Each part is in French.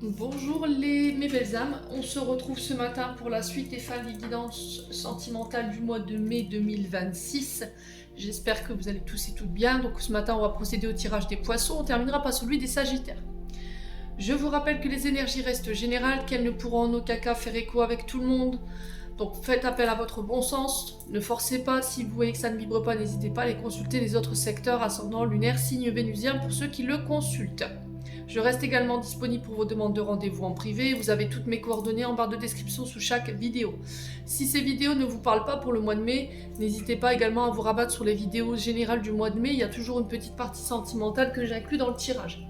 Bonjour mes belles âmes, on se retrouve ce matin pour la suite et fin des guidances sentimentales du mois de mai 2026. J'espère que vous allez tous et toutes bien. Donc ce matin on va procéder au tirage des poissons, on terminera par celui des sagittaires. Je vous rappelle que les énergies restent générales, qu'elles ne pourront en aucun cas faire écho avec tout le monde. Donc faites appel à votre bon sens, ne forcez pas, si vous voyez que ça ne vibre pas, n'hésitez pas à aller consulter les autres secteurs ascendant lunaire, signe vénusien pour ceux qui le consultent. Je reste également disponible pour vos demandes de rendez-vous en privé. Vous avez toutes mes coordonnées en barre de description sous chaque vidéo. Si ces vidéos ne vous parlent pas pour le mois de mai, n'hésitez pas également à vous rabattre sur les vidéos générales du mois de mai. Il y a toujours une petite partie sentimentale que j'inclus dans le tirage.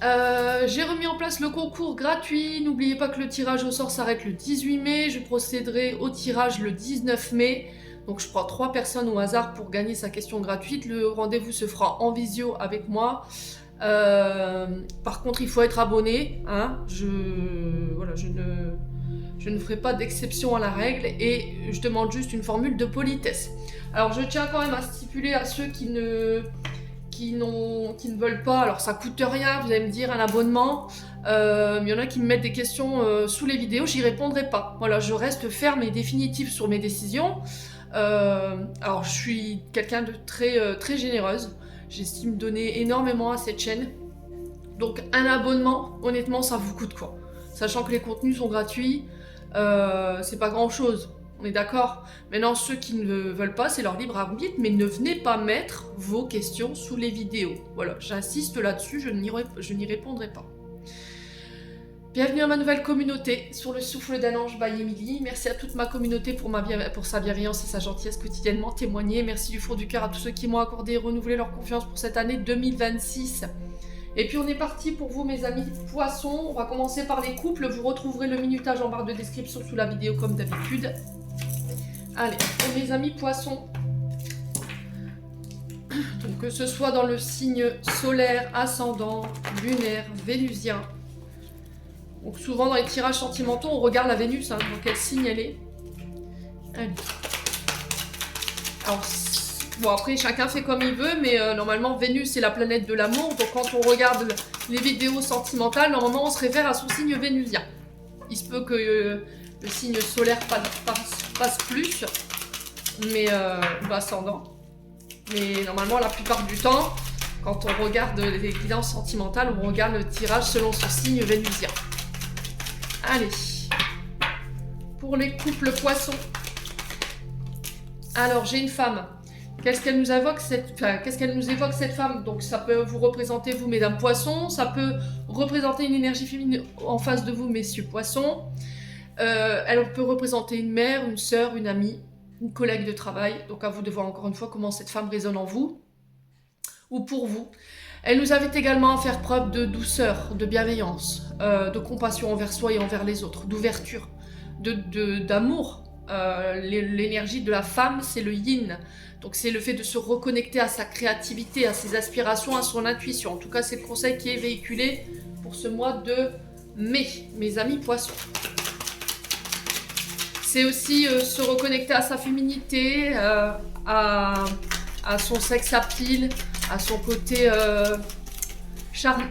J'ai remis en place le concours gratuit. N'oubliez pas que le tirage au sort s'arrête le 18 mai. Je procéderai au tirage le 19 mai. Donc je prends 3 personnes au hasard pour gagner sa question gratuite. Le rendez-vous se fera en visio avec moi. Par contre, il faut être abonné. Hein. Je ne ferai pas d'exception à la règle et je demande juste une formule de politesse. Alors, je tiens quand même à stipuler à ceux qui ne veulent pas. Alors, ça coûte rien, vous allez me dire, un abonnement. Il y en a qui me mettent des questions sous les vidéos, j'y répondrai pas. Voilà, je reste ferme et définitive sur mes décisions. Alors, je suis quelqu'un de très généreuse. J'estime donner énormément à cette chaîne. Donc un abonnement, honnêtement, ça vous coûte quoi? Sachant que les contenus sont gratuits, c'est pas grand chose. On est d'accord? Maintenant, ceux qui ne veulent pas, c'est leur libre arbitre, mais ne venez pas mettre vos questions sous les vidéos. Voilà, j'insiste là-dessus, je n'y répondrai pas. Bienvenue à ma nouvelle communauté, sur le souffle d'un ange by Emily. Merci à toute ma communauté pour sa bienveillance et sa gentillesse quotidiennement témoignée. Merci du fond du cœur à tous ceux qui m'ont accordé et renouvelé leur confiance pour cette année 2026. Et puis on est parti pour vous mes amis poissons. On va commencer par les couples. Vous retrouverez le minutage en barre de description sous la vidéo comme d'habitude. Allez, pour mes amis poissons. Donc que ce soit dans le signe solaire, ascendant, lunaire, vénusien. Donc souvent dans les tirages sentimentaux, on regarde la Vénus, hein, dans quel signe elle est. Allez. Alors, bon après chacun fait comme il veut, mais normalement Vénus c'est la planète de l'amour, donc quand on regarde les vidéos sentimentales, normalement on se réfère à son signe vénusien. Il se peut que le signe solaire passe plus, mais ascendant. Mais normalement la plupart du temps, quand on regarde les guidances sentimentales, on regarde le tirage selon son signe vénusien. Allez, pour les couples poissons. Alors, j'ai une femme. Qu'est-ce qu'elle nous évoque cette femme? Donc, ça peut vous représenter, vous, mesdames poissons. Ça peut représenter une énergie féminine en face de vous, messieurs poissons. Elle peut représenter une mère, une sœur, une amie, une collègue de travail. Donc, à vous de voir encore une fois comment cette femme résonne en vous ou pour vous. Elle nous invite également à faire preuve de douceur, de bienveillance, de compassion envers soi et envers les autres, d'ouverture, d'amour. L'énergie de la femme, c'est le yin. Donc c'est le fait de se reconnecter à sa créativité, à ses aspirations, à son intuition. En tout cas, c'est le conseil qui est véhiculé pour ce mois de mai, mes amis poissons. C'est aussi se reconnecter à sa féminité, à son sex appeal, à son côté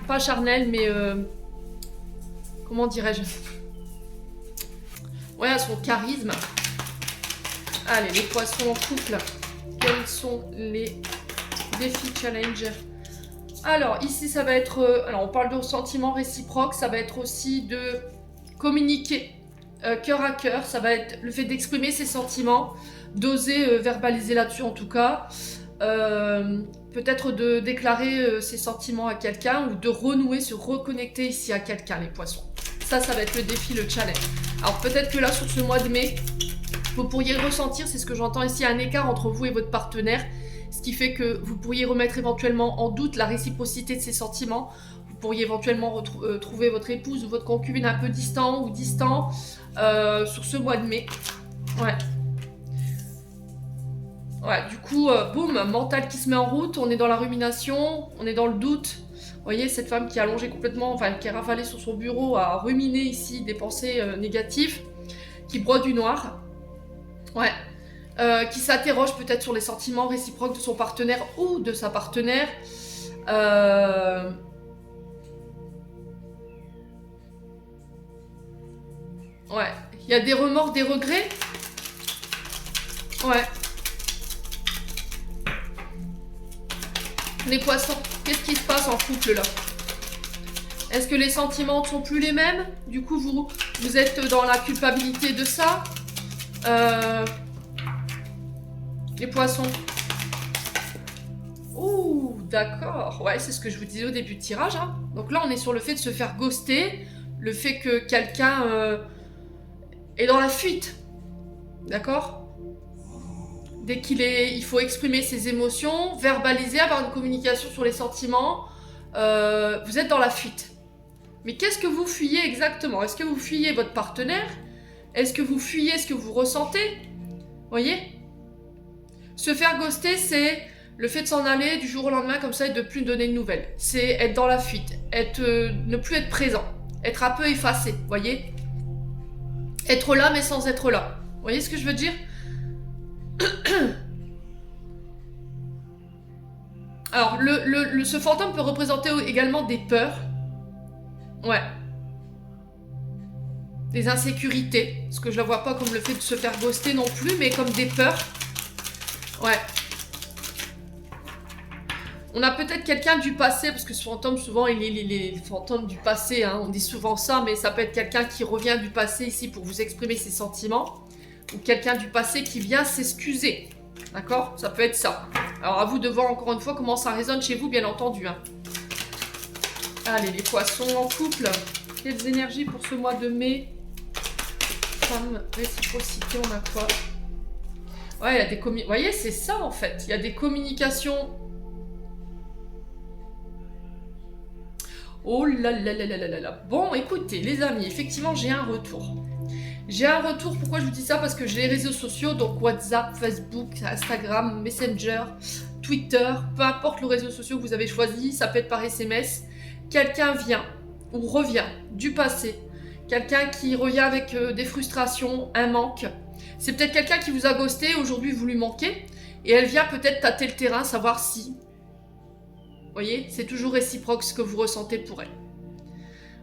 pas charnel, mais comment dirais-je, ouais, à son charisme. Allez, les poissons en couple, quels sont les défis challenge? Alors ici ça va être, alors on parle de sentiments réciproques, ça va être aussi de communiquer cœur à cœur, ça va être le fait d'exprimer ses sentiments, d'oser verbaliser là-dessus en tout cas. Peut-être de déclarer ses sentiments à quelqu'un ou de renouer, se reconnecter ici à quelqu'un, les poissons. Ça va être le défi, le challenge. Alors peut-être que là, sur ce mois de mai, vous pourriez ressentir, c'est ce que j'entends ici, un écart entre vous et votre partenaire, ce qui fait que vous pourriez remettre éventuellement en doute la réciprocité de ces sentiments. Vous pourriez éventuellement trouver votre épouse ou votre concubine un peu distant ou distant sur ce mois de mai. Ouais. Ouais, du coup, boum, mental qui se met en route, on est dans la rumination, on est dans le doute. Vous voyez, cette femme qui est allongée complètement, enfin qui est rafalée sur son bureau, à ruminer ici des pensées négatives, qui broie du noir. Ouais. Qui s'interroge peut-être sur les sentiments réciproques de son partenaire ou de sa partenaire. Ouais. Il y a des remords, des regrets. Ouais. Les poissons, qu'est-ce qui se passe en couple là? Est-ce que les sentiments ne sont plus les mêmes? Du coup, vous êtes dans la culpabilité de ça? Les poissons. Ouh, d'accord. Ouais, c'est ce que je vous disais au début de tirage. Hein. Donc là, on est sur le fait de se faire ghoster. Le fait que quelqu'un est dans la fuite. D'accord? Dès il faut exprimer ses émotions, verbaliser, avoir une communication sur les sentiments. Vous êtes dans la fuite. Mais qu'est-ce que vous fuyez exactement? Est-ce que vous fuyez votre partenaire? Est-ce que vous fuyez ce que vous ressentez? Voyez? Se faire ghoster, c'est le fait de s'en aller du jour au lendemain comme ça et de plus donner de nouvelles. C'est être dans la fuite, ne plus être présent, être un peu effacé, voyez? Être là mais sans être là. Vous voyez ce que je veux dire? Alors, ce fantôme peut représenter également des peurs. Ouais. Des insécurités. Parce que je la vois pas comme le fait de se faire ghoster non plus, mais comme des peurs. Ouais. On a peut-être quelqu'un du passé, parce que ce fantôme, souvent, il est les fantômes du passé, hein, on dit souvent ça, mais ça peut être quelqu'un qui revient du passé ici pour vous exprimer ses sentiments, ou quelqu'un du passé qui vient s'excuser. D'accord? Ça peut être ça. Alors, à vous de voir encore une fois comment ça résonne chez vous, bien entendu. Hein. Allez, les poissons en couple. Quelles énergies pour ce mois de mai? Femme, réciprocité, on a quoi? Ouais, il y a des vous voyez, c'est ça en fait. Il y a des communications. Oh là là là là là là là. Bon, écoutez, les amis, effectivement, j'ai un retour. J'ai un retour, pourquoi je vous dis ça? Parce que j'ai les réseaux sociaux, donc WhatsApp, Facebook, Instagram, Messenger, Twitter, peu importe le réseau social que vous avez choisi, ça peut être par SMS. Quelqu'un vient ou revient du passé. Quelqu'un qui revient avec des frustrations, un manque. C'est peut-être quelqu'un qui vous a ghosté, aujourd'hui vous lui manquez. Et elle vient peut-être tâter le terrain, savoir si... Vous voyez, c'est toujours réciproque ce que vous ressentez pour elle.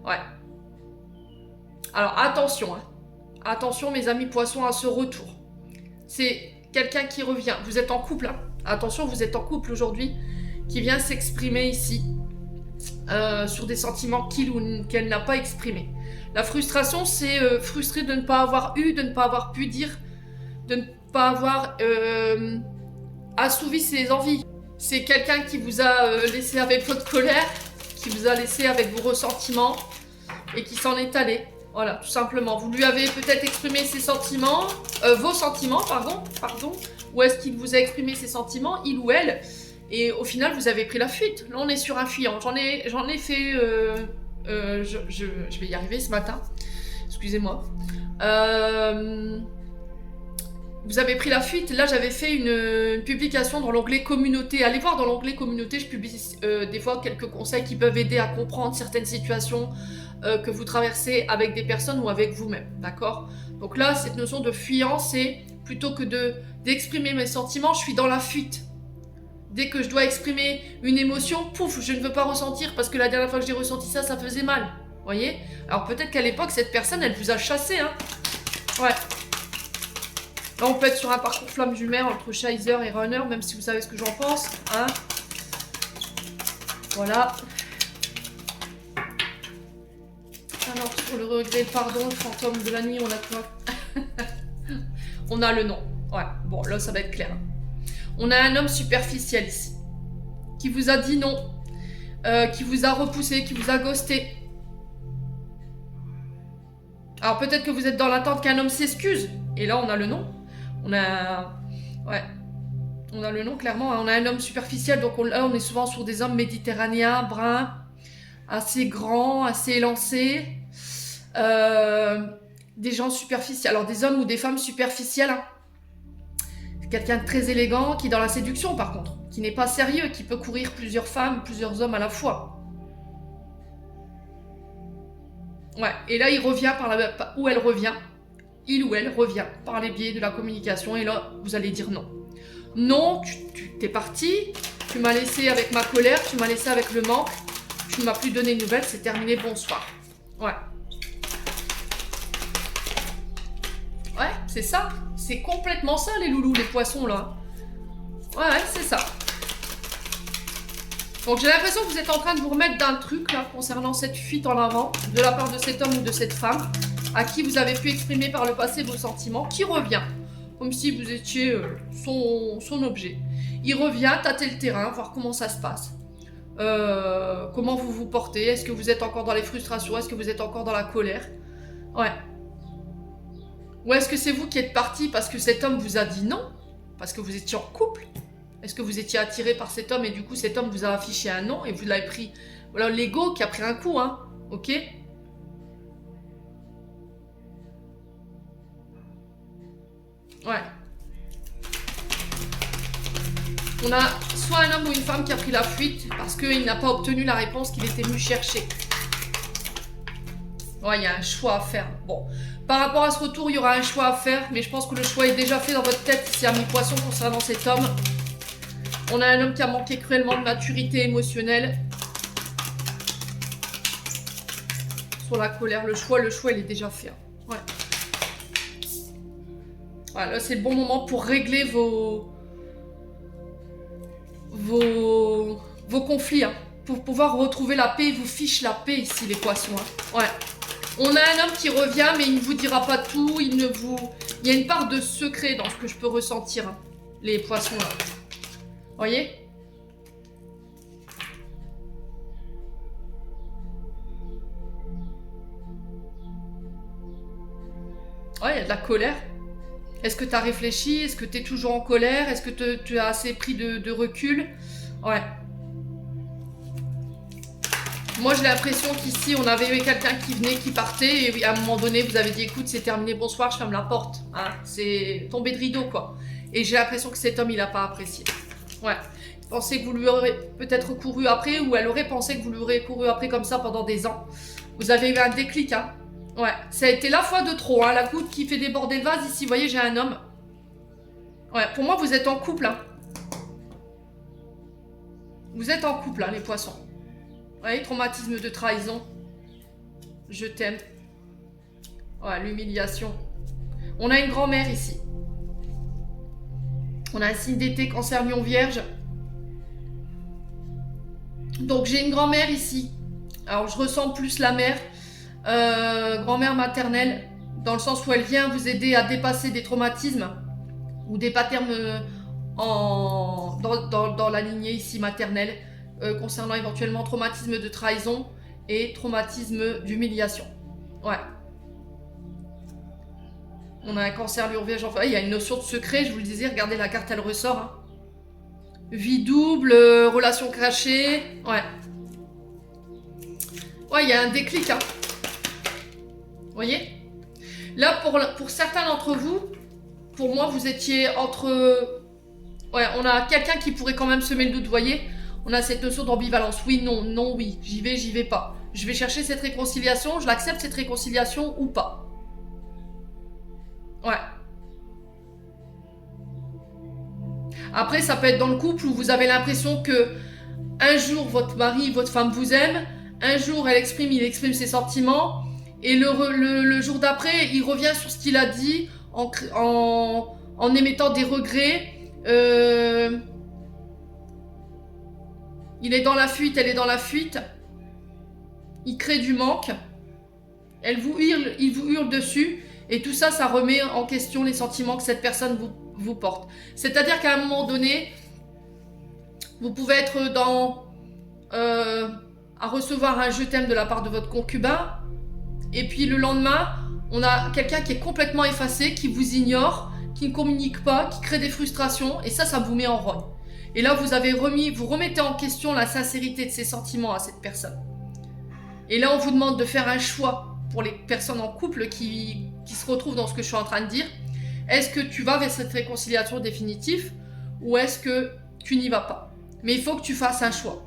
Ouais. Alors attention, hein. Attention mes amis poissons à ce retour. C'est quelqu'un qui revient. Vous êtes en couple, hein. Attention, vous êtes en couple aujourd'hui, qui vient s'exprimer ici sur des sentiments qu'il ou qu'elle n'a pas exprimés. La frustration, c'est frustré de ne pas avoir eu, de ne pas avoir pu dire, de ne pas avoir assouvi ses envies. C'est quelqu'un qui vous a laissé avec votre colère, qui vous a laissé avec vos ressentiments et qui s'en est allé. Voilà, tout simplement. Vous lui avez peut-être exprimé ses sentiments, vos sentiments, pardon. Ou est-ce qu'il vous a exprimé ses sentiments, il ou elle, et au final vous avez pris la fuite. Là on est sur un fuyant. J'en ai fait, je vais y arriver ce matin. Excusez-moi. Vous avez pris la fuite. Là, j'avais fait une publication dans l'onglet communauté. Allez voir dans l'onglet communauté, je publie des fois quelques conseils qui peuvent aider à comprendre certaines situations que vous traversez avec des personnes ou avec vous-même. D'accord? Donc là, cette notion de fuyant, c'est plutôt que d'exprimer mes sentiments, je suis dans la fuite. Dès que je dois exprimer une émotion, pouf, je ne veux pas ressentir parce que la dernière fois que j'ai ressenti ça, ça faisait mal. Vous voyez? Alors peut-être qu'à l'époque, cette personne, elle vous a chassé. Hein? Ouais. Là, on peut être sur un parcours flamme jumelle entre Chaser et Runner, même si vous savez ce que j'en pense. Hein. Voilà. Alors, sur le regret, le pardon, le fantôme de la nuit, on a quoi? On a le nom. Ouais, bon, là, ça va être clair. On a un homme superficiel ici, qui vous a dit non, qui vous a repoussé, qui vous a ghosté. Alors, peut-être que vous êtes dans l'attente qu'un homme s'excuse. Et là, on a le nom. On a... Ouais. On a le nom, clairement. On a un homme superficiel. Donc là, on est souvent sur des hommes méditerranéens, bruns, assez grands, assez élancés. Des gens superficiels. Alors, des hommes ou des femmes superficielles. Hein. Quelqu'un de très élégant, qui est dans la séduction, par contre. Qui n'est pas sérieux, qui peut courir plusieurs femmes, plusieurs hommes à la fois. Ouais. Et là, il revient par la... Où elle revient. Il ou elle revient par les biais de la communication et là, vous allez dire non. Non, t'es parti, tu m'as laissé avec ma colère, tu m'as laissé avec le manque, tu ne m'as plus donné de nouvelles, c'est terminé, bonsoir. Ouais. c'est ça. C'est complètement ça, les loulous, les poissons, là. Ouais, c'est ça. Donc j'ai l'impression que vous êtes en train de vous remettre d'un truc, là, concernant cette fuite en avant, de la part de cet homme ou de cette femme, à qui vous avez pu exprimer par le passé vos sentiments, qui revient. Comme si vous étiez son objet. Il revient, tâter le terrain, voir comment ça se passe. Comment vous vous portez. Est-ce que vous êtes encore dans les frustrations? Est-ce que vous êtes encore dans la colère? Ouais. Ou est-ce que c'est vous qui êtes parti parce que cet homme vous a dit non? Parce que vous étiez en couple? Est-ce que vous étiez attiré par cet homme et du coup cet homme vous a affiché un non et vous l'avez pris? Voilà, l'ego qui a pris un coup, hein. Ok? Ouais. On a soit un homme ou une femme qui a pris la fuite parce qu'il n'a pas obtenu la réponse qu'il était venu chercher. Ouais, il y a un choix à faire. Bon, par rapport à ce retour, il y aura un choix à faire, mais je pense que le choix est déjà fait dans votre tête ici, ami poisson, concernant cet homme. On a un homme qui a manqué cruellement de maturité émotionnelle. Sur la colère, le choix, il est déjà fait. Ouais. Voilà, c'est le bon moment pour régler vos conflits, hein, pour pouvoir retrouver la paix. Il vous fiche la paix ici, les poissons. Hein. Ouais. On a un homme qui revient, mais il ne vous dira pas tout. Il y a une part de secret dans ce que je peux ressentir, hein, les poissons là. Voyez? Ouais, il y a de la colère. Est-ce que tu as réfléchi? Est-ce que tu es toujours en colère? Est-ce que tu as assez pris de recul? Ouais. Moi, j'ai l'impression qu'ici, on avait eu quelqu'un qui venait, qui partait, et à un moment donné, vous avez dit, écoute, c'est terminé, bonsoir, je ferme la porte. Hein, c'est tombé de rideau, quoi. Et j'ai l'impression que cet homme, il n'a pas apprécié. Ouais. Pensez que vous lui aurez peut-être couru après, ou elle aurait pensé que vous lui aurez couru après comme ça pendant des ans. Vous avez eu un déclic, hein. Ouais, ça a été la fois de trop, hein, la goutte qui fait déborder le vase. Ici, vous voyez, j'ai un homme. Ouais, pour moi, vous êtes en couple, hein. Vous êtes en couple, hein, les poissons. Ouais, traumatisme de trahison. Je t'aime. Ouais, l'humiliation. On a une grand-mère ici. On a un signe d'été, cancer, lion, vierge. Donc, j'ai une grand-mère ici. Alors, je ressens plus la mère. Grand-mère maternelle, dans le sens où elle vient vous aider à dépasser des traumatismes ou des patterns dans la lignée ici maternelle, concernant éventuellement traumatisme de trahison et traumatisme d'humiliation. Ouais. On a un cancer, lion, vierge, enfin, il y a une notion de secret, je vous le disais, regardez la carte, elle ressort. Hein. Vie double, relation crachée, ouais. Ouais, il y a un déclic, hein. Vous voyez? Là, pour certains d'entre vous, pour moi, vous étiez entre... Ouais, on a quelqu'un qui pourrait quand même semer le doute, vous voyez? On a cette notion d'ambivalence. Oui, non, non, oui. J'y vais pas. Je vais chercher cette réconciliation, je l'accepte cette réconciliation ou pas. Ouais. Après, ça peut être dans le couple où vous avez l'impression que un jour, votre mari, votre femme vous aime, un jour, il exprime ses sentiments, et le jour d'après, il revient sur ce qu'il a dit en émettant des regrets. Il est dans la fuite, elle est dans la fuite. Il crée du manque. Il vous hurle dessus. Et tout ça, ça remet en question les sentiments que cette personne vous porte. C'est-à-dire qu'à un moment donné, vous pouvez être à recevoir un je t'aime de la part de votre concubin. Et puis le lendemain, on a quelqu'un qui est complètement effacé, qui vous ignore, qui ne communique pas, qui crée des frustrations. Et ça vous met en rogne. Et là, vous remettez en question la sincérité de ses sentiments à cette personne. Et là, on vous demande de faire un choix pour les personnes en couple qui se retrouvent dans ce que je suis en train de dire. Est-ce que tu vas vers cette réconciliation définitive ou est-ce que tu n'y vas pas? Mais il faut que tu fasses un choix.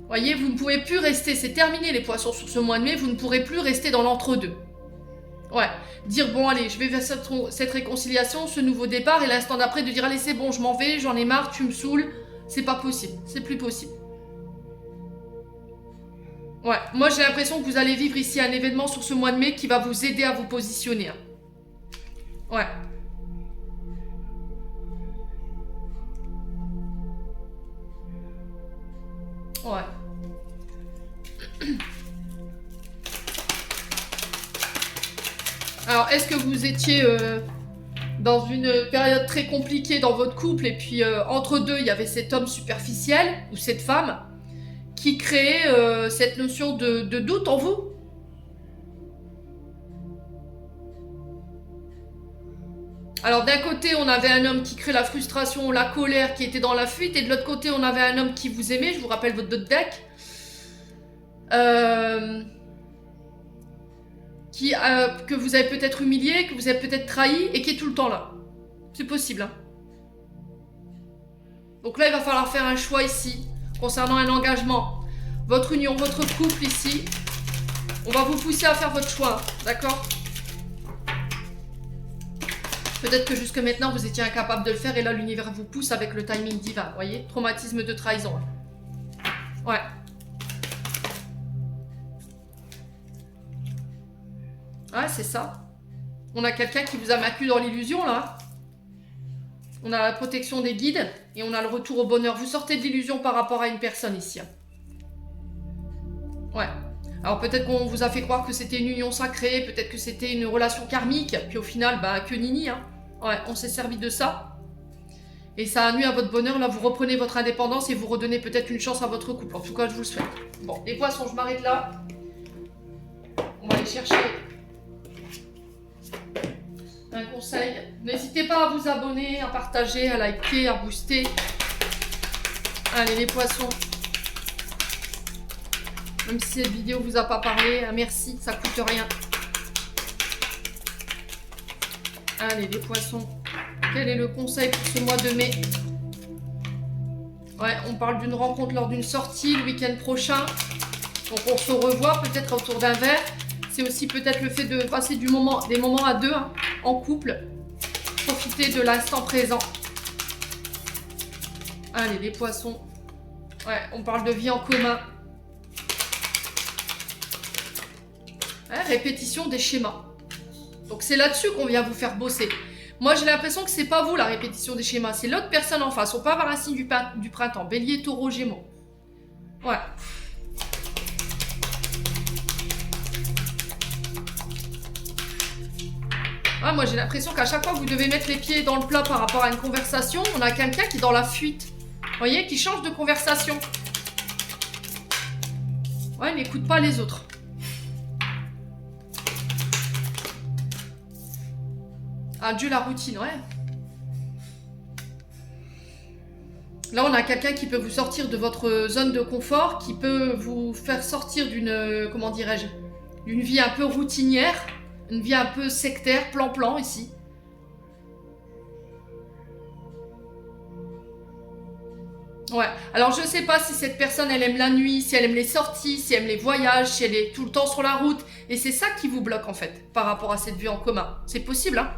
Voyez, vous ne pouvez plus rester, c'est terminé les poissons sur ce mois de mai, vous ne pourrez plus rester dans l'entre-deux. Ouais, dire bon allez, je vais vers cette réconciliation, ce nouveau départ, et l'instant d'après de dire allez c'est bon, je m'en vais, j'en ai marre, tu me saoules, c'est pas possible, c'est plus possible. Ouais, moi j'ai l'impression que vous allez vivre ici un événement sur ce mois de mai qui va vous aider à vous positionner. Ouais. Ouais. Alors, est-ce que vous étiez dans une période très compliquée dans votre couple et puis entre deux, il y avait cet homme superficiel ou cette femme qui créait cette notion de doute en vous? Alors d'un côté, on avait un homme qui crée la frustration, la colère, qui était dans la fuite, et de l'autre côté, on avait un homme qui vous aimait, je vous rappelle votre deck, que vous avez peut-être humilié, que vous avez peut-être trahi, et qui est tout le temps là. C'est possible, hein. Donc là, il va falloir faire un choix ici, concernant un engagement. Votre union, votre couple ici, on va vous pousser à faire votre choix, d'accord ? Peut-être que jusque maintenant, vous étiez incapable de le faire et là, l'univers vous pousse avec le timing divin. Vous voyez ? Traumatisme de trahison. Ouais. Ouais, c'est ça. On a quelqu'un qui vous a maintenu dans l'illusion, là. On a la protection des guides et on a le retour au bonheur. Vous sortez de l'illusion par rapport à une personne ici. Ouais. Alors peut-être qu'on vous a fait croire que c'était une union sacrée, peut-être que c'était une relation karmique, puis au final, bah que nini, hein. Ouais, on s'est servi de ça. Et ça a nuit à votre bonheur, là vous reprenez votre indépendance et vous redonnez peut-être une chance à votre couple. En tout cas, je vous le souhaite. Bon, les poissons, je m'arrête là. On va aller chercher un conseil. N'hésitez pas à vous abonner, à partager, à liker, à booster. Allez, les poissons. Même si cette vidéo vous a pas parlé, merci, ça coûte rien. Allez, les poissons. Quel est le conseil pour ce mois de mai? Ouais, on parle d'une rencontre lors d'une sortie le week-end prochain. Donc on se revoit peut-être autour d'un verre. C'est aussi peut-être le fait de passer des moments à deux, hein, en couple. Profiter de l'instant présent. Allez, les poissons. Ouais, on parle de vie en commun. Ouais, répétition des schémas. Donc c'est là-dessus qu'on vient vous faire bosser. Moi j'ai l'impression que c'est pas vous la répétition des schémas, c'est l'autre personne en face. On peut avoir un signe du printemps, Bélier, Taureau, Gémeaux. Ouais. Ouais, moi j'ai l'impression qu'à chaque fois que vous devez mettre les pieds dans le plat par rapport à une conversation, on a quelqu'un qui est dans la fuite. Vous voyez, qui change de conversation. Ouais, il n'écoute pas les autres. Adieu la routine, ouais. Là, on a quelqu'un qui peut vous sortir de votre zone de confort, qui peut vous faire sortir d'une, comment dirais-je, d'une vie un peu routinière, une vie un peu sectaire, plan-plan ici. Ouais, alors je sais pas si cette personne, elle aime la nuit, si elle aime les sorties, si elle aime les voyages, si elle est tout le temps sur la route. Et c'est ça qui vous bloque, en fait, par rapport à cette vie en commun. C'est possible, hein.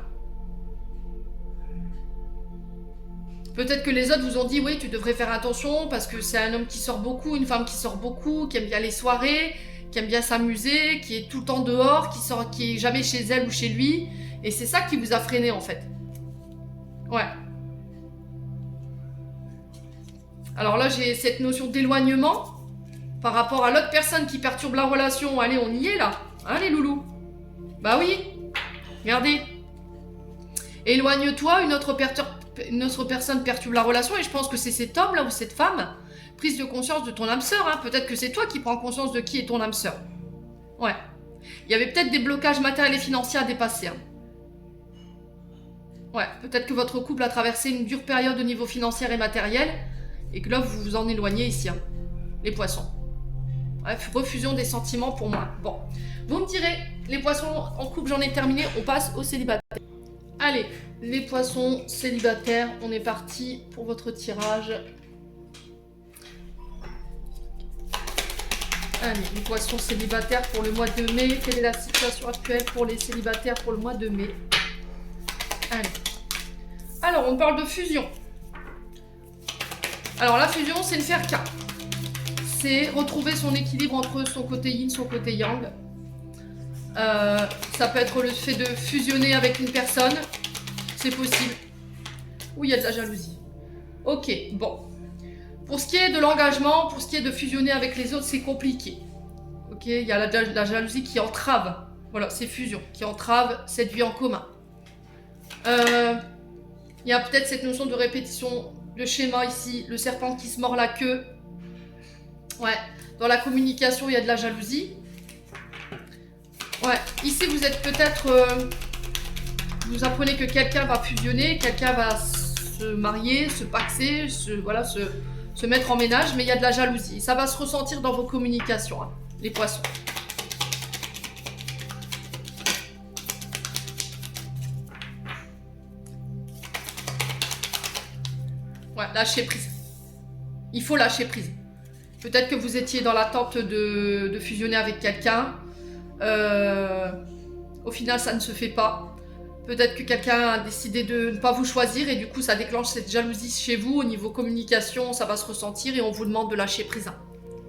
Peut-être que les autres vous ont dit, oui, tu devrais faire attention parce que c'est un homme qui sort beaucoup, une femme qui sort beaucoup, qui aime bien les soirées, qui aime bien s'amuser, qui est tout le temps dehors, qui est jamais chez elle ou chez lui. Et c'est ça qui vous a freiné, en fait. Ouais. Alors là, j'ai cette notion d'éloignement par rapport à l'autre personne qui perturbe la relation. Allez, on y est, là. Allez, loulou. Bah oui. Regardez. Éloigne-toi, une autre personne perturbe la relation, et je pense que c'est cet homme là ou cette femme, prise de conscience de ton âme sœur, hein. Peut-être que c'est toi qui prends conscience de qui est ton âme sœur. Ouais. Il y avait peut-être des blocages matériels et financiers à dépasser, hein. Ouais, peut-être que votre couple a traversé une dure période au niveau financier et matériel, et que là vous vous en éloignez ici, hein. Les poissons. Bref, refusion des sentiments pour moi. Bon, vous me direz, les poissons en couple, j'en ai terminé, on passe aux célibataires. Allez, les poissons célibataires, on est parti pour votre tirage. Allez, les poissons célibataires pour le mois de mai. Quelle est la situation actuelle pour les célibataires pour le mois de mai? Allez. Alors, on parle de fusion. Alors, la fusion, c'est le faire cas. C'est retrouver son équilibre entre son côté yin, son côté yang. Ça peut être le fait de fusionner avec une personne, C'est possible. Ou il y a de la jalousie. Ok, bon. Pour ce qui est de l'engagement, pour ce qui est de fusionner avec les autres, c'est compliqué. Ok, il y a la jalousie qui entrave, voilà, ces fusions, qui entrave cette vie en commun. Il y a peut-être cette notion de répétition, de schéma ici, le serpent qui se mord la queue. Ouais, dans la communication, il y a de la jalousie. Ouais, ici vous êtes peut-être... vous apprenez que quelqu'un va fusionner, quelqu'un va se marier, se paxer, se mettre en ménage, mais il y a de la jalousie. Ça va se ressentir dans vos communications, hein, les poissons. Ouais, lâcher prise. Il faut lâcher prise. Peut-être que vous étiez dans l'attente de fusionner avec quelqu'un. Au final, ça ne se fait pas. Peut-être que quelqu'un a décidé de ne pas vous choisir et du coup, ça déclenche cette jalousie chez vous. Au niveau communication, ça va se ressentir et on vous demande de lâcher prise.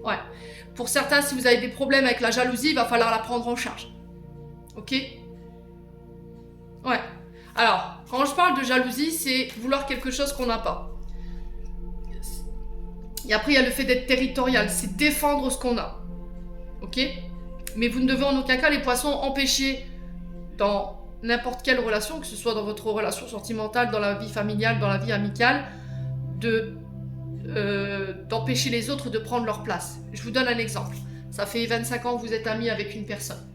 Ouais. Pour certains, si vous avez des problèmes avec la jalousie, il va falloir la prendre en charge. Ok? Ouais. Alors, quand je parle de jalousie, c'est vouloir quelque chose qu'on n'a pas. Et après, il y a le fait d'être territorial, c'est défendre ce qu'on a. Ok? Mais vous ne devez en aucun cas, les poissons, empêcher dans n'importe quelle relation, que ce soit dans votre relation sentimentale, dans la vie familiale, dans la vie amicale, d'empêcher les autres de prendre leur place. Je vous donne un exemple. Ça fait 25 ans que vous êtes amis avec une personne.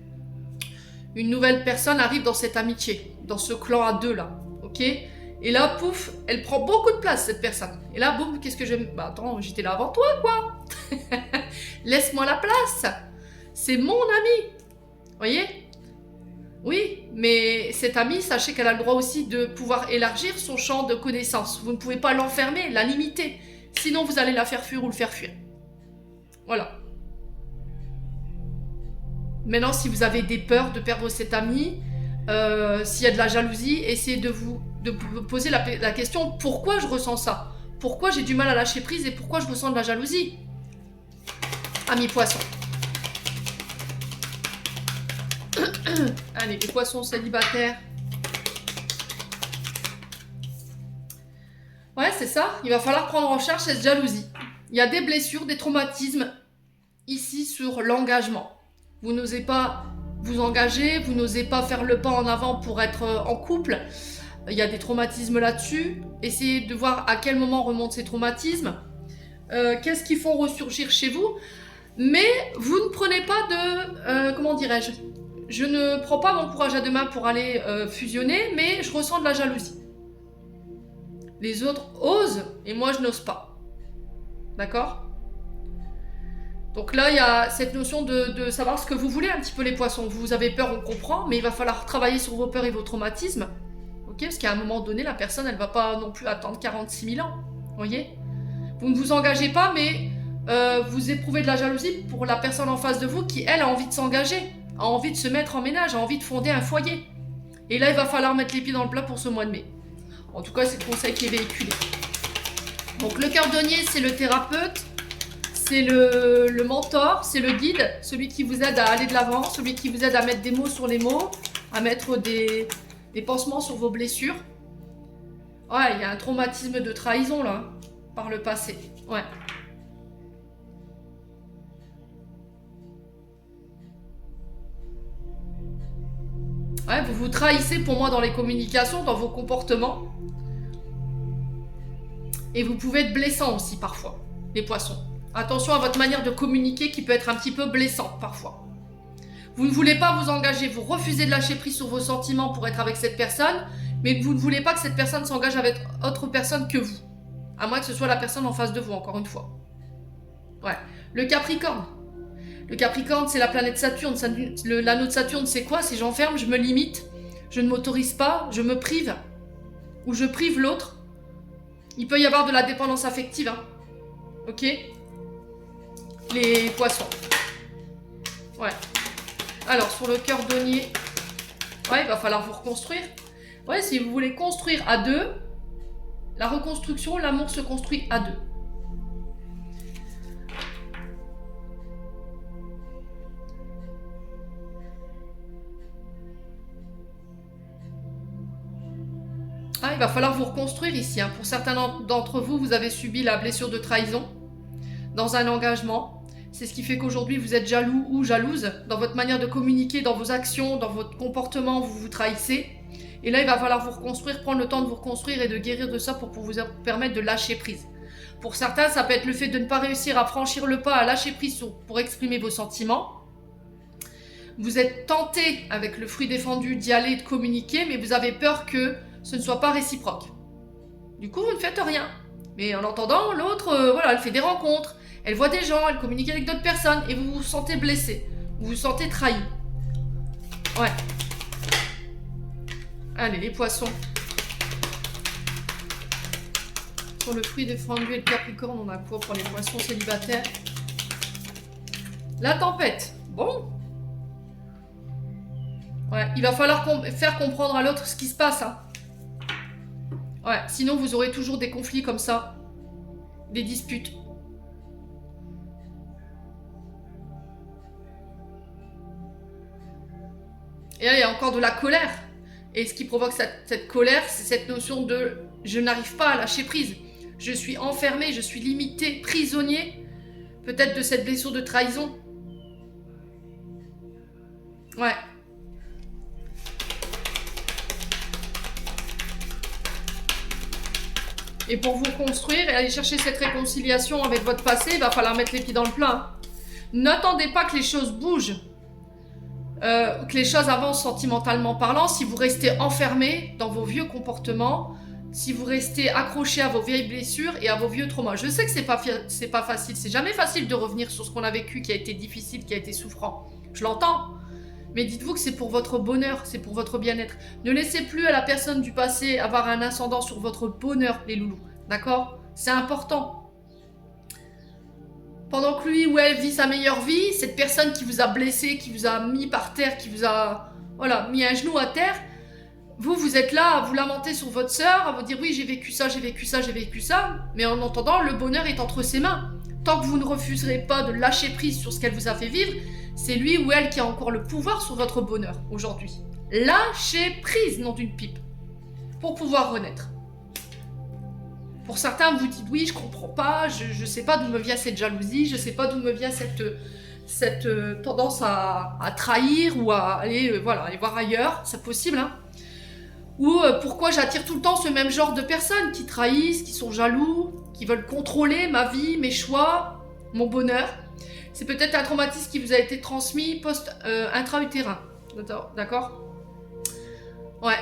Une nouvelle personne arrive dans cette amitié, dans ce clan à deux là. Ok? Et là, pouf, elle prend beaucoup de place, cette personne. Et là, boum, qu'est-ce que j'aime? Bah attends, j'étais là avant toi, quoi. Laisse-moi la place. C'est mon ami. Voyez? Oui, mais cette amie, sachez qu'elle a le droit aussi de pouvoir élargir son champ de connaissances. Vous ne pouvez pas l'enfermer, la limiter. Sinon, vous allez la faire fuir ou le faire fuir. Voilà. Maintenant, si vous avez des peurs de perdre cette amie, s'il y a de la jalousie, essayez de vous poser la question, pourquoi je ressens ça? Pourquoi j'ai du mal à lâcher prise et pourquoi je ressens de la jalousie? Ami poisson. Allez, les poissons célibataires. Ouais, c'est ça. Il va falloir prendre en charge cette jalousie. Il y a des blessures, des traumatismes ici sur l'engagement. Vous n'osez pas vous engager, vous n'osez pas faire le pas en avant pour être en couple. Il y a des traumatismes là-dessus. Essayez de voir à quel moment remontent ces traumatismes. Qu'est-ce qu'ils font ressurgir chez vous? Mais vous ne prenez pas de... comment dirais-je? Je ne prends pas mon courage à deux mains pour aller fusionner, mais je ressens de la jalousie. Les autres osent, et moi je n'ose pas. D'accord? Donc là, il y a cette notion de savoir ce que vous voulez un petit peu les poissons. Vous avez peur, on comprend, mais il va falloir travailler sur vos peurs et vos traumatismes. Ok? Parce qu'à un moment donné, la personne, elle ne va pas non plus attendre 46 000 ans. Vous voyez? Vous ne vous engagez pas, mais vous éprouvez de la jalousie pour la personne en face de vous qui, elle, a envie de s'engager, a envie de se mettre en ménage, a envie de fonder un foyer. Et là, il va falloir mettre les pieds dans le plat pour ce mois de mai. En tout cas, c'est le conseil qui est véhiculé. Donc le cordonnier, c'est le thérapeute, c'est le mentor, c'est le guide, celui qui vous aide à aller de l'avant, celui qui vous aide à mettre des mots sur les mots, à mettre des pansements sur vos blessures. Ouais, il y a un traumatisme de trahison là, par le passé. Ouais. Ouais, vous vous trahissez pour moi dans les communications, dans vos comportements. Et vous pouvez être blessant aussi parfois, les poissons. Attention à votre manière de communiquer qui peut être un petit peu blessante parfois. Vous ne voulez pas vous engager, vous refusez de lâcher prise sur vos sentiments pour être avec cette personne, mais vous ne voulez pas que cette personne s'engage avec autre personne que vous. À moins que ce soit la personne en face de vous, encore une fois. Ouais. Le Capricorne. Le Capricorne, c'est la planète Saturne. L'anneau de Saturne, c'est quoi? C'est j'enferme, je me limite, je ne m'autorise pas, je me prive. Ou je prive l'autre. Il peut y avoir de la dépendance affective. Hein. Ok? Les poissons. Ouais. Alors, sur le cordonnier, ouais, il va falloir vous reconstruire. Ouais, si vous voulez construire à deux, la reconstruction, l'amour se construit à deux. Ah, il va falloir vous reconstruire ici. Hein. Pour certains d'entre vous, vous avez subi la blessure de trahison dans un engagement. C'est ce qui fait qu'aujourd'hui, vous êtes jaloux ou jalouse. Dans votre manière de communiquer, dans vos actions, dans votre comportement, vous vous trahissez. Et là, il va falloir vous reconstruire, prendre le temps de vous reconstruire et de guérir de ça pour vous permettre de lâcher prise. Pour certains, ça peut être le fait de ne pas réussir à franchir le pas, à lâcher prise pour exprimer vos sentiments. Vous êtes tenté, avec le fruit défendu, d'y aller et de communiquer, mais vous avez peur que ce ne soit pas réciproque. Du coup, vous ne faites rien. Mais en entendant, l'autre, voilà, elle fait des rencontres, elle voit des gens, elle communique avec d'autres personnes, et vous vous sentez blessé, vous vous sentez trahi. Ouais. Allez, les poissons. Pour le fruit défendu et le capricorne, on a quoi pour les poissons célibataires? La tempête. Bon. Ouais, il va falloir faire comprendre à l'autre ce qui se passe. Hein. Ouais, sinon vous aurez toujours des conflits comme ça. Des disputes. Et là, il y a encore de la colère. Et ce qui provoque cette colère, c'est cette notion de « je n'arrive pas à lâcher prise ». Je suis enfermé, je suis limité, prisonnier, peut-être de cette blessure de trahison. Ouais. Et pour vous construire et aller chercher cette réconciliation avec votre passé, il va falloir mettre les pieds dans le plat. N'attendez pas que les choses bougent, que les choses avancent sentimentalement parlant, si vous restez enfermé dans vos vieux comportements, si vous restez accroché à vos vieilles blessures et à vos vieux traumas. Je sais que c'est pas facile, c'est jamais facile de revenir sur ce qu'on a vécu, qui a été difficile, qui a été souffrant. Je l'entends. Mais dites-vous que c'est pour votre bonheur, c'est pour votre bien-être. Ne laissez plus à la personne du passé avoir un ascendant sur votre bonheur, les loulous. D'accord? C'est important. Pendant que lui ou elle vit sa meilleure vie, cette personne qui vous a blessé, qui vous a mis par terre, qui vous a mis un genou à terre, vous êtes là à vous lamenter sur votre sœur, à vous dire oui, j'ai vécu ça, j'ai vécu ça, j'ai vécu ça. Mais en entendant, le bonheur est entre ses mains. Tant que vous ne refuserez pas de lâcher prise sur ce qu'elle vous a fait vivre, c'est lui ou elle qui a encore le pouvoir sur votre bonheur aujourd'hui. Lâchez prise, nom d'une pipe, pour pouvoir renaître. Pour certains, vous dites oui, je comprends pas, je sais pas d'où me vient cette jalousie, je sais pas d'où me vient cette tendance à trahir ou à aller voir ailleurs, c'est possible, hein. Ou pourquoi j'attire tout le temps ce même genre de personnes qui trahissent, qui sont jaloux, qui veulent contrôler ma vie, mes choix, mon bonheur. C'est peut-être un traumatisme qui vous a été transmis post-intra-utérin. D'accord? Ouais.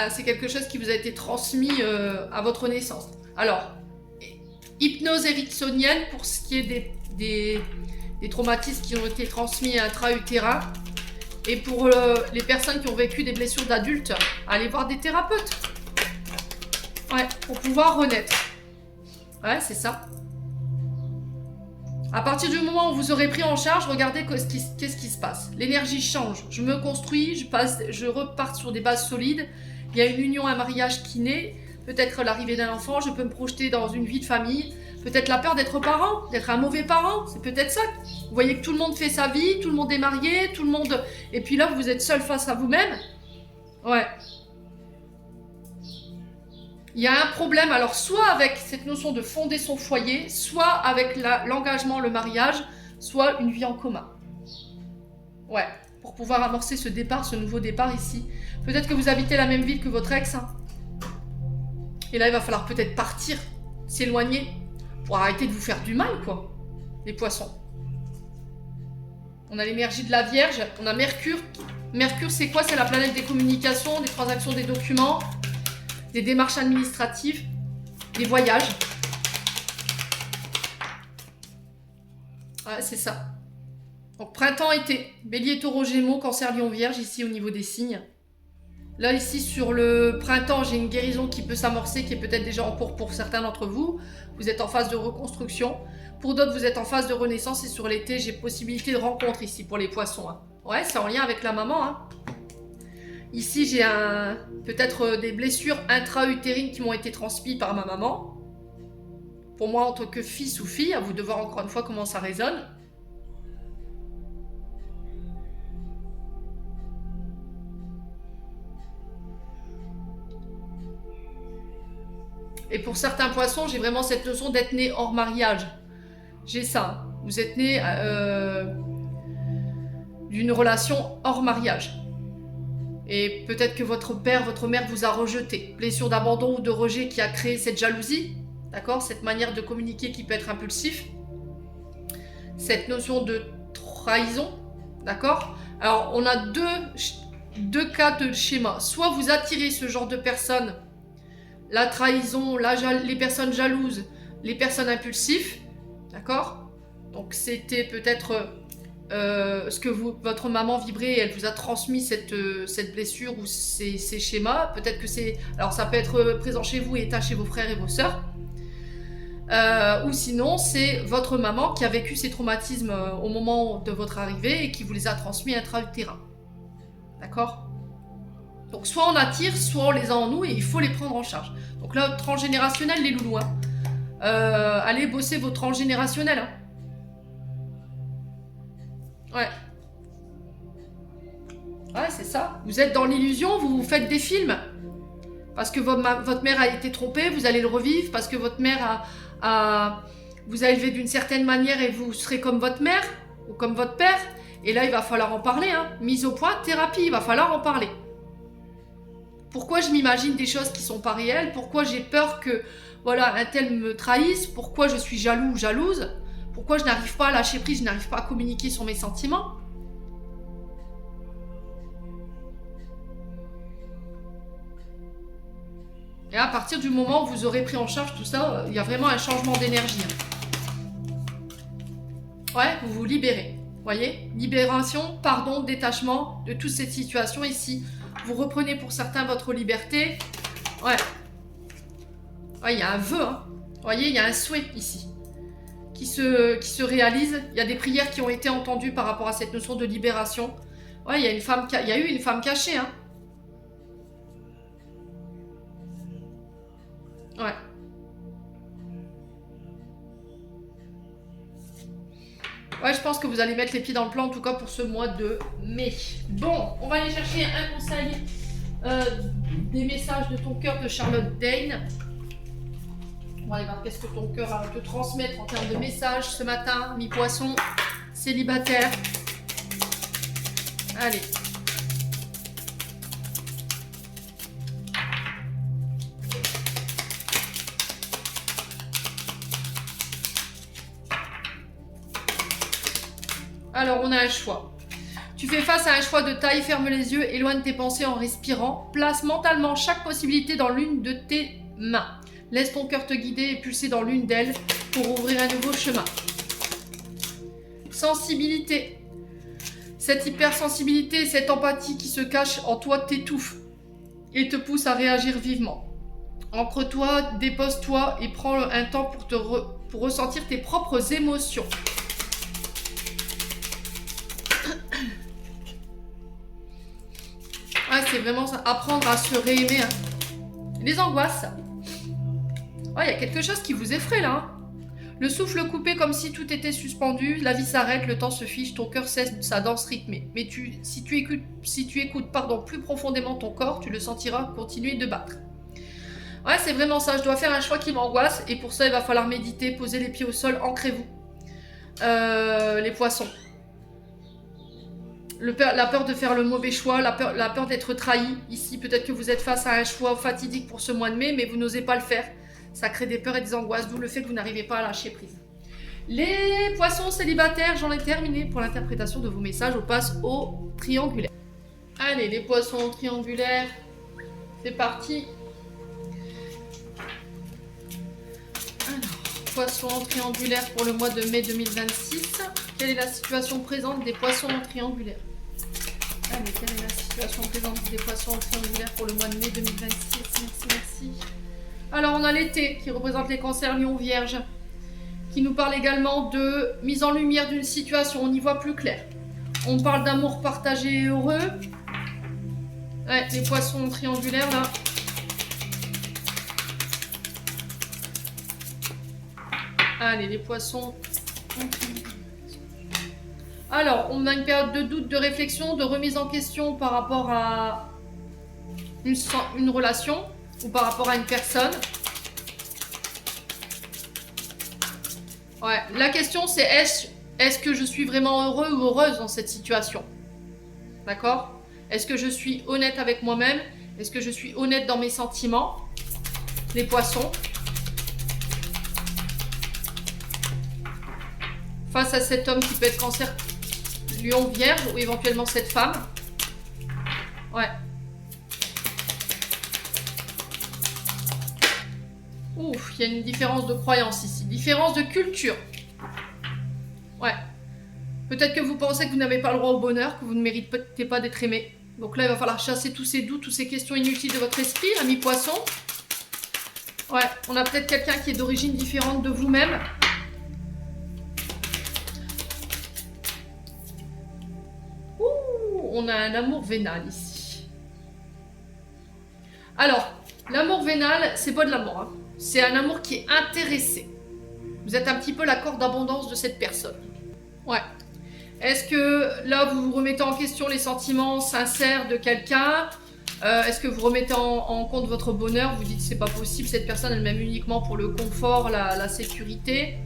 C'est quelque chose qui vous a été transmis à votre naissance. Alors, hypnose ericksonienne pour ce qui est des traumatismes qui ont été transmis intra-utérin. Et pour les personnes qui ont vécu des blessures d'adultes, allez voir des thérapeutes. Ouais, pour pouvoir renaître. Ouais, c'est ça. À partir du moment où vous aurez pris en charge, regardez qu'est-ce qui se passe. L'énergie change. Je me construis, je repars sur des bases solides. Il y a une union, un mariage qui naît. Peut-être l'arrivée d'un enfant, je peux me projeter dans une vie de famille. Peut-être la peur d'être parent, d'être un mauvais parent. C'est peut-être ça. Vous voyez que tout le monde fait sa vie, tout le monde est marié, tout le monde... Et puis là, vous êtes seul face à vous-même. Ouais. Il y a un problème, alors soit avec cette notion de fonder son foyer, soit avec l'engagement, le mariage, soit une vie en commun. Ouais, pour pouvoir amorcer ce départ, ce nouveau départ ici. Peut-être que vous habitez la même ville que votre ex. Hein. Et là, il va falloir peut-être partir, s'éloigner, pour arrêter de vous faire du mal, quoi. Les poissons. On a l'énergie de la Vierge, on a Mercure. Mercure, c'est quoi? C'est la planète des communications, des transactions, des documents, des démarches administratives, des voyages. Ouais, c'est ça. Donc printemps-été, Bélier, Taureau, Gémeaux, Cancer, Lion, Vierge, ici au niveau des signes. Là, ici, sur le printemps, j'ai une guérison qui peut s'amorcer, qui est peut-être déjà en cours pour certains d'entre vous. Vous êtes en phase de reconstruction. Pour d'autres, vous êtes en phase de renaissance. Et sur l'été, j'ai possibilité de rencontre ici pour les poissons. Hein. Ouais, c'est en lien avec la maman. Hein. Ici, j'ai peut-être des blessures intra-utérines qui m'ont été transmises par ma maman. Pour moi, en tant que fils ou fille, à vous de voir encore une fois comment ça résonne. Et pour certains poissons, j'ai vraiment cette notion d'être né hors mariage. J'ai ça. Vous êtes né d'une relation hors mariage. Et peut-être que votre père, votre mère vous a rejeté. Blessure d'abandon ou de rejet qui a créé cette jalousie. D'accord? Cette manière de communiquer qui peut être impulsif. Cette notion de trahison. D'accord? Alors, on a deux cas de schéma. Soit vous attirez ce genre de personnes, la trahison, les personnes jalouses, les personnes impulsives. D'accord? Donc, c'était peut-être ce que votre maman vibrait, elle vous a transmis cette blessure ou ces schémas. Peut-être que c'est... Alors, ça peut être présent chez vous et état chez vos frères et vos sœurs. Ou sinon, c'est votre maman qui a vécu ces traumatismes au moment de votre arrivée et qui vous les a transmis intra-utérin. D'accord? Donc, soit on attire, soit on les a en nous et il faut les prendre en charge. Donc là, transgénérationnel, les loulous. Hein. Allez bosser vos transgénérationnels. Hein. Ouais. Ouais, c'est ça. Vous êtes dans l'illusion, vous vous faites des films. Parce que votre mère a été trompée, vous allez le revivre. Parce que votre mère vous a élevé d'une certaine manière et vous serez comme votre mère ou comme votre père. Et là, il va falloir en parler. Hein. Mise au point, thérapie, il va falloir en parler. Pourquoi je m'imagine des choses qui ne sont pas réelles? Pourquoi j'ai peur que voilà, un tel me trahisse? Pourquoi je suis jaloux ou jalouse? Pourquoi je n'arrive pas à lâcher prise, je n'arrive pas à communiquer sur mes sentiments? Et à partir du moment où vous aurez pris en charge tout ça, il y a vraiment un changement d'énergie. Ouais, vous vous libérez. Voyez? Libération, pardon, détachement de toute cette situation ici. Vous reprenez pour certains votre liberté. Ouais. Ouais, il y a un vœu. Hein. Voyez, il y a un souhait ici qui se réalise. Il y a des prières qui ont été entendues par rapport à cette notion de libération. Ouais, il y a eu une femme cachée. Hein. Ouais. Ouais, je pense que vous allez mettre les pieds dans le plan, en tout cas pour ce mois de mai. Bon, on va aller chercher un conseil des messages de ton cœur de Charlotte Dane. On va aller voir qu'est-ce que ton cœur a à te transmettre en termes de messages ce matin. Mi-poisson, célibataire. Allez. Alors, on a un choix. Tu fais face à un choix de taille, ferme les yeux, éloigne tes pensées en respirant. Place mentalement chaque possibilité dans l'une de tes mains. Laisse ton cœur te guider et pulser dans l'une d'elles pour ouvrir un nouveau chemin. Sensibilité. Cette hypersensibilité, cette empathie qui se cache en toi t'étouffe et te pousse à réagir vivement. Ancre-toi, dépose-toi et prends un temps pour ressentir tes propres émotions. Ouais, c'est vraiment ça. Apprendre à se réaimer. Hein. Les angoisses. Ouais, il y a quelque chose qui vous effraie là. Hein. Le souffle coupé comme si tout était suspendu. La vie s'arrête, le temps se fiche, ton cœur cesse sa danse rythmée. Mais si tu écoutes plus profondément ton corps, tu le sentiras continuer de battre. Ouais, c'est vraiment ça. Je dois faire un choix qui m'angoisse. Et pour ça, il va falloir méditer, poser les pieds au sol, ancrez-vous. Les poissons. La peur de faire le mauvais choix, la peur d'être trahi. Ici, peut-être que vous êtes face à un choix fatidique pour ce mois de mai, mais vous n'osez pas le faire. Ça crée des peurs et des angoisses, d'où le fait que vous n'arrivez pas à lâcher prise. Les poissons célibataires, j'en ai terminé pour l'interprétation de vos messages. On passe au triangulaire. Allez, les poissons triangulaires, c'est parti. Alors, poissons triangulaires pour le mois de mai 2026. Quelle est la situation présente des poissons triangulaires? Allez, quelle est la situation présente des poissons triangulaires pour le mois de mai 2026? Merci. Alors, on a l'été qui représente les cancers, lions, vierges, qui nous parle également de mise en lumière d'une situation, on y voit plus clair. On parle d'amour partagé et heureux. Ouais, les poissons triangulaires, là. Allez, les poissons. Alors, on a une période de doute, de réflexion, de remise en question par rapport à une relation ou par rapport à une personne. Ouais, la question c'est est-ce que je suis vraiment heureux ou heureuse dans cette situation? D'accord? Est-ce que je suis honnête avec moi-même? Est-ce que je suis honnête dans mes sentiments? Les poissons. Face à cet homme qui peut être cancer, lion, vierge ou éventuellement cette femme. Ouais. Ouf, il y a une différence de croyance ici. Différence de culture. Ouais. Peut-être que vous pensez que vous n'avez pas le droit au bonheur, que vous ne méritez pas d'être aimé. Donc là, il va falloir chasser tous ces doutes, toutes ces questions inutiles de votre esprit, ami poisson. Ouais, on a peut-être quelqu'un qui est d'origine différente de vous-même. Ouh, on a un amour vénal ici. Alors, l'amour vénal, c'est pas de l'amour, hein. C'est un amour qui est intéressé. Vous êtes un petit peu la corde d'abondance de cette personne. Ouais. Est-ce que là, vous vous remettez en question les sentiments sincères de quelqu'un? Est-ce que vous remettez en compte votre bonheur? Vous dites c'est pas possible, cette personne elle m'aime uniquement pour le confort, la sécurité.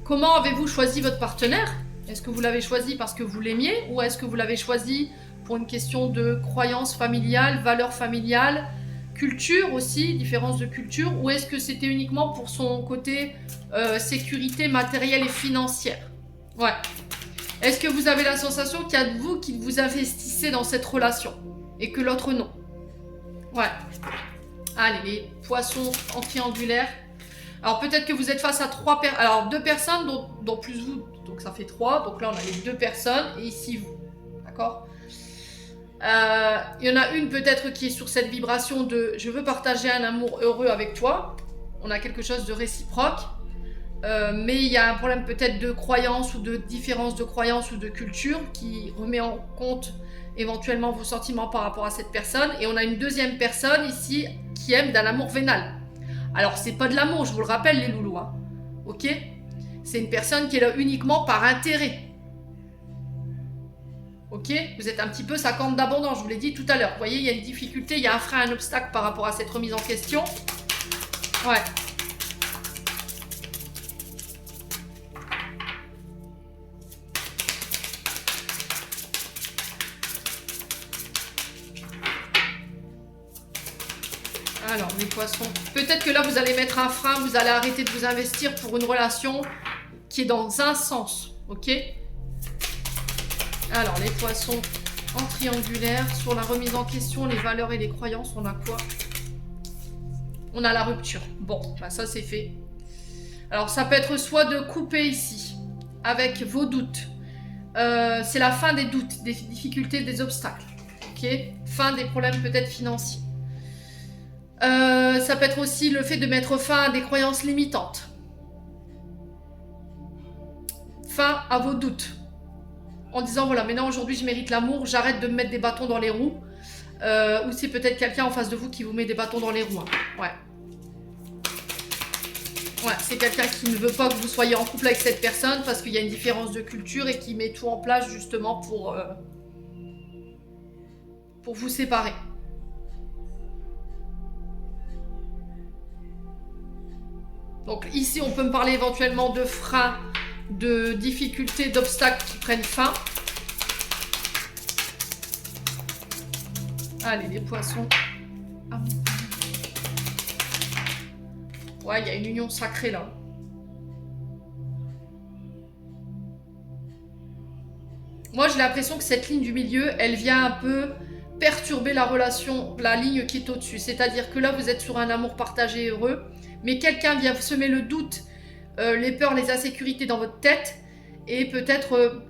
Comment avez-vous choisi votre partenaire? Est-ce que vous l'avez choisi parce que vous l'aimiez? Ou est-ce que vous l'avez choisi pour une question de croyance familiale, valeur familiale, culture aussi, différence de culture? Ou est-ce que c'était uniquement pour son côté sécurité matérielle et financière? Ouais. Est-ce que vous avez la sensation qu'il y a de vous qui vous investissez dans cette relation et que l'autre non? Ouais. Allez, les poissons en triangulaire. Alors peut-être que vous êtes face à deux personnes, dont plus vous, donc ça fait 3. Donc là on a les 2 personnes et ici vous. D'accord? Il y en a une peut-être qui est sur cette vibration de je veux partager un amour heureux avec toi. On a quelque chose de réciproque. Mais il y a un problème peut-être de croyance ou de différence de croyance ou de culture qui remet en compte éventuellement vos sentiments par rapport à cette personne. Et on a une deuxième personne ici qui aime d'un amour vénal. Alors c'est pas de l'amour, je vous le rappelle les loulous, hein. Ok? C'est une personne qui est là uniquement par intérêt. Ok? Vous êtes un petit peu sa corne d'abondance, je vous l'ai dit tout à l'heure. Vous voyez, il y a une difficulté, il y a un frein, un obstacle par rapport à cette remise en question. Ouais. Alors, les poissons. Peut-être que là, vous allez mettre un frein, vous allez arrêter de vous investir pour une relation qui est dans un sens. Ok? Alors, les poissons en triangulaire. Sur la remise en question, les valeurs et les croyances, on a quoi? On a la rupture. Bon, bah ça, c'est fait. Alors, ça peut être soit de couper ici, avec vos doutes. C'est la fin des doutes, des difficultés, des obstacles. Ok? Fin des problèmes peut-être financiers. Ça peut être aussi le fait de mettre fin à des croyances limitantes. Fin à vos doutes. En disant, voilà, maintenant aujourd'hui je mérite l'amour, j'arrête de me mettre des bâtons dans les roues. Ou c'est peut-être quelqu'un en face de vous qui vous met des bâtons dans les roues. Hein. Ouais. Ouais, c'est quelqu'un qui ne veut pas que vous soyez en couple avec cette personne parce qu'il y a une différence de culture et qui met tout en place justement pour vous séparer. Donc ici, on peut me parler éventuellement de freins, de difficultés, d'obstacles qui prennent fin. Allez, les poissons. Ah. Ouais, il y a une union sacrée là. Moi, j'ai l'impression que cette ligne du milieu, elle vient un peu perturber la relation, la ligne qui est au-dessus. C'est-à-dire que là, vous êtes sur un amour partagé heureux, mais quelqu'un vient semer le doute, les peurs, les insécurités dans votre tête, et peut-être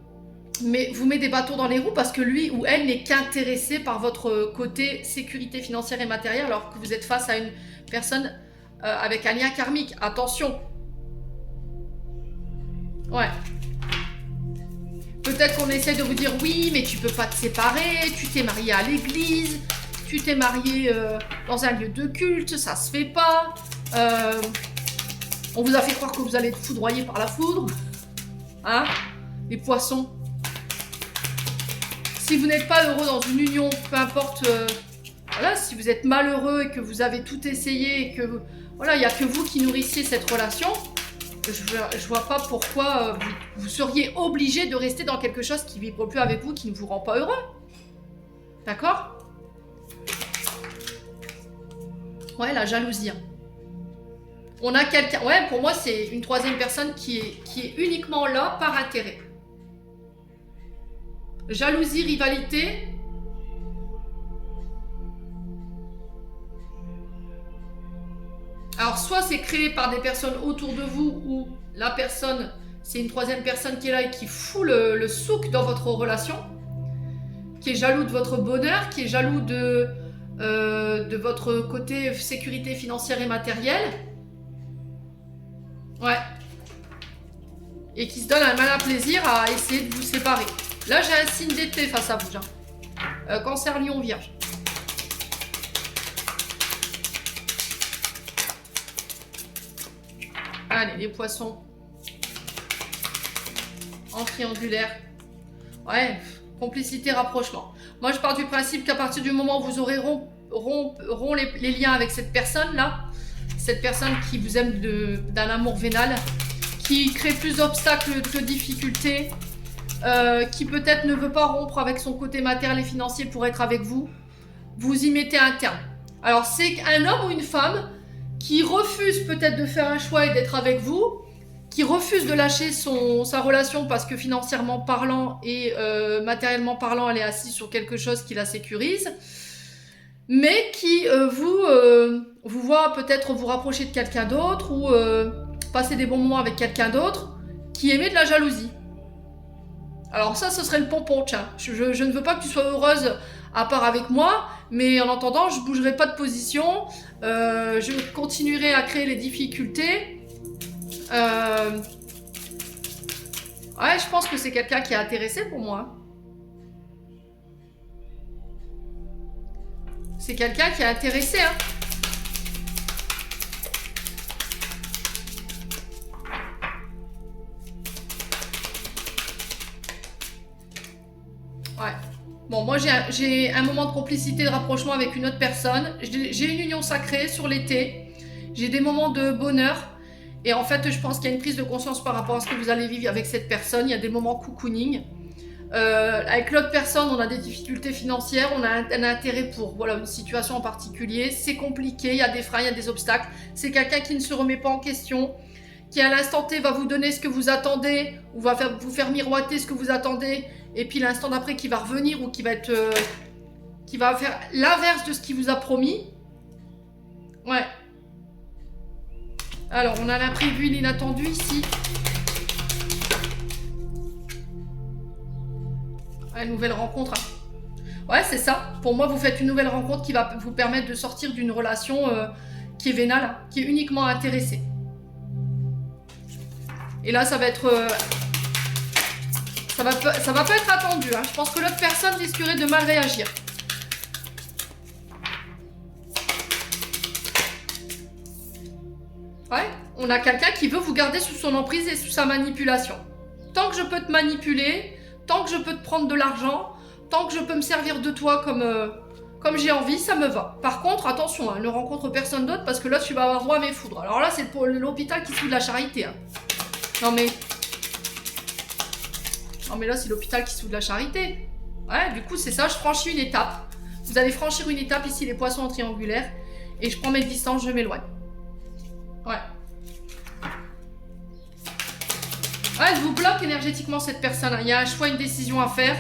vous met des bâtons dans les roues parce que lui ou elle n'est qu'intéressé par votre côté sécurité financière et matérielle, alors que vous êtes face à une personne avec un lien karmique. Attention. Ouais. Peut-être qu'on essaie de vous dire oui, mais tu peux pas te séparer, tu t'es marié à l'église, tu t'es marié dans un lieu de culte, ça se fait pas. On vous a fait croire que vous allez être foudroyé par la foudre. Hein? Les poissons. Si vous n'êtes pas heureux dans une union, peu importe, voilà, si vous êtes malheureux et que vous avez tout essayé et que Voilà, il n'y a que vous qui nourrissiez cette relation. Je vois pas pourquoi vous seriez obligé de rester dans quelque chose qui ne vibre plus avec vous, qui ne vous rend pas heureux. D'accord? Ouais, la jalousie. Hein. On a quelqu'un... Ouais, pour moi, c'est une troisième personne qui est uniquement là par intérêt. Jalousie, rivalité. Alors, soit c'est créé par des personnes autour de vous, ou la personne, c'est une troisième personne qui est là et qui fout le souk dans votre relation, qui est jaloux de votre bonheur, qui est jaloux de votre côté sécurité financière et matérielle. Ouais. Et qui se donne un malin plaisir à essayer de vous séparer. Là, j'ai un signe d'été face à vous. Cancer, Lion, Vierge. Allez, les poissons. En triangulaire. Ouais, complicité, rapprochement. Moi, je pars du principe qu'à partir du moment où vous aurez rompt les liens avec cette personne-là, cette personne qui vous aime d'un amour vénal, qui crée plus d'obstacles que de difficultés, qui peut-être ne veut pas rompre avec son côté matériel et financier pour être avec vous, vous y mettez un terme. Alors, c'est un homme ou une femme qui refuse peut-être de faire un choix et d'être avec vous, qui refuse de lâcher sa relation parce que financièrement parlant et matériellement parlant, elle est assise sur quelque chose qui la sécurise, mais qui vous voit peut-être vous rapprocher de quelqu'un d'autre ou passer des bons moments avec quelqu'un d'autre, qui émet de la jalousie. Alors ça, ce serait le pompon, tiens. Je ne veux pas que tu sois heureuse à part avec moi, mais en attendant, je ne bougerai pas de position, je continuerai à créer les difficultés. Ouais, je pense que c'est quelqu'un qui est intéressé pour moi. C'est quelqu'un qui est intéressé, hein. Ouais. Bon, moi j'ai un moment de complicité, de rapprochement avec une autre personne. J'ai une union sacrée sur l'été. J'ai des moments de bonheur. Et en fait, je pense qu'il y a une prise de conscience par rapport à ce que vous allez vivre avec cette personne. Il y a des moments cocooning. Avec l'autre personne, on a des difficultés financières. On a un intérêt pour une situation en particulier. C'est compliqué, il y a des freins, il y a des obstacles. C'est quelqu'un qui ne se remet pas en question, qui à l'instant T va vous donner ce que vous attendez, ou va vous faire miroiter ce que vous attendez, et puis l'instant d'après qui va revenir ou qui va faire l'inverse de ce qu'il vous a promis. Ouais. Alors, on a l'imprévu, l'inattendu ici. Ouais, nouvelle rencontre. Ouais, c'est ça. Pour moi, vous faites une nouvelle rencontre qui va vous permettre de sortir d'une relation qui est vénale, qui est uniquement intéressée. Et là, ça va être... ça va pas être attendu. Hein. Je pense que l'autre personne risquerait de mal réagir. Ouais, on a quelqu'un qui veut vous garder sous son emprise et sous sa manipulation. Tant que je peux te manipuler, tant que je peux te prendre de l'argent, tant que je peux me servir de toi comme j'ai envie, ça me va. Par contre, attention, hein, ne rencontre personne d'autre parce que là, tu vas avoir droit à mes foudres. Alors là, c'est pour l'hôpital qui se fout de la charité. Hein. Non mais là, c'est l'hôpital qui se fout de la charité. Ouais, du coup, c'est ça, je franchis une étape. Vous allez franchir une étape ici, les poissons en triangulaire. Et je prends mes distances, je m'éloigne. Ouais. Ouais, elle vous bloque énergétiquement cette personne. Il y a un choix, une décision à faire.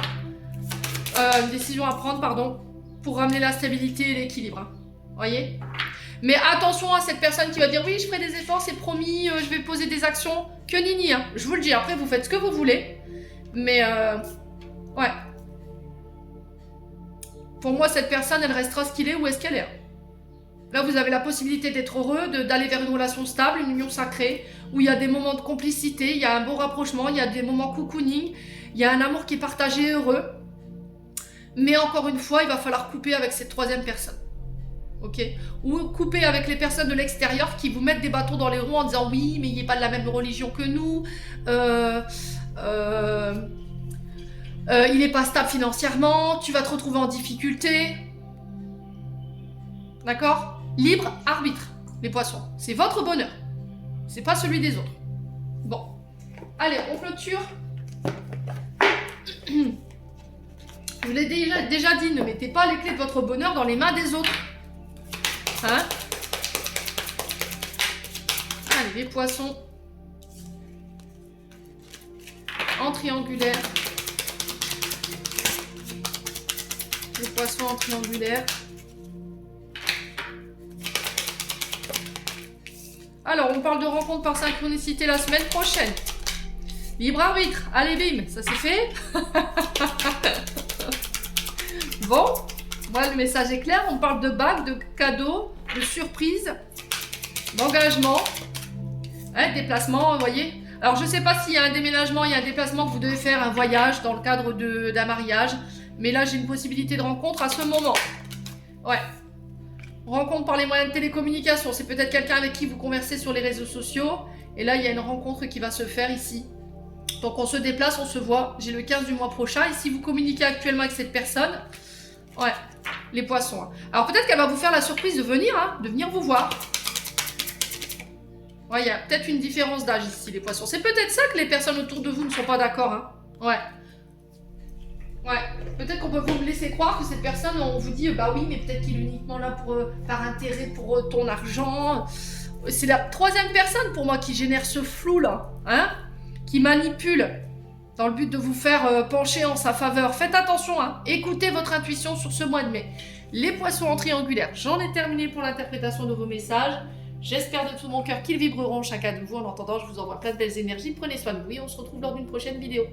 Une décision à prendre, pardon. Pour ramener la stabilité et l'équilibre. Hein. Voyez ? Mais attention à cette personne qui va dire oui, je ferai des efforts, c'est promis, je vais poser des actions. Que nini, hein. Je vous le dis. Après, vous faites ce que vous voulez. Mais, ouais. Pour moi, cette personne, elle restera ce qu'il est ou est-ce qu'elle est. Là, vous avez la possibilité d'être heureux, d'aller vers une relation stable, une union sacrée, où il y a des moments de complicité, il y a un beau rapprochement, il y a des moments cocooning, il y a un amour qui est partagé et heureux. Mais encore une fois, il va falloir couper avec cette troisième personne. Ok ? Ou couper avec les personnes de l'extérieur qui vous mettent des bâtons dans les roues en disant oui, mais il n'est pas de la même religion que nous. Il n'est pas stable financièrement, tu vas te retrouver en difficulté. D'accord ? Libre arbitre. les poissons. C'est votre bonheur. C'est pas celui des autres. Bon. Allez, on clôture. Je vous l'ai déjà dit, ne mettez pas les clés de votre bonheur dans les mains des autres. Hein? Allez, les poissons. En triangulaire. Les poissons en triangulaire. Alors, on parle de rencontre par synchronicité la semaine prochaine. Libre arbitre. Allez, bim, ça c'est fait. Bon, voilà, le message est clair. On parle de bagues, de cadeaux, de surprises, d'engagement, hein, déplacement, vous voyez. Alors, je ne sais pas s'il y a un déménagement, il y a un déplacement que vous devez faire, un voyage dans le cadre d'un mariage. Mais là, j'ai une possibilité de rencontre à ce moment. Ouais. Rencontre par les moyens de télécommunication. C'est peut-être quelqu'un avec qui vous conversez sur les réseaux sociaux. Et là, il y a une rencontre qui va se faire ici. Donc, on se déplace, on se voit. J'ai le 15 du mois prochain. Et si vous communiquez actuellement avec cette personne, ouais, les poissons. Hein. Alors, peut-être qu'elle va vous faire la surprise de venir vous voir. Ouais, il y a peut-être une différence d'âge ici, les poissons. C'est peut-être ça que les personnes autour de vous ne sont pas d'accord. Hein. Ouais. Ouais, peut-être qu'on peut vous laisser croire que cette personne, on vous dit, bah oui, mais peut-être qu'il est uniquement là par intérêt pour ton argent. C'est la troisième personne pour moi qui génère ce flou-là, hein, qui manipule dans le but de vous faire pencher en sa faveur. Faites attention, hein, écoutez votre intuition sur ce mois de mai. Les poissons en triangulaire, j'en ai terminé pour l'interprétation de vos messages. J'espère de tout mon cœur qu'ils vibreront chacun de vous. En attendant, je vous envoie plein de belles énergies. Prenez soin de vous et on se retrouve lors d'une prochaine vidéo.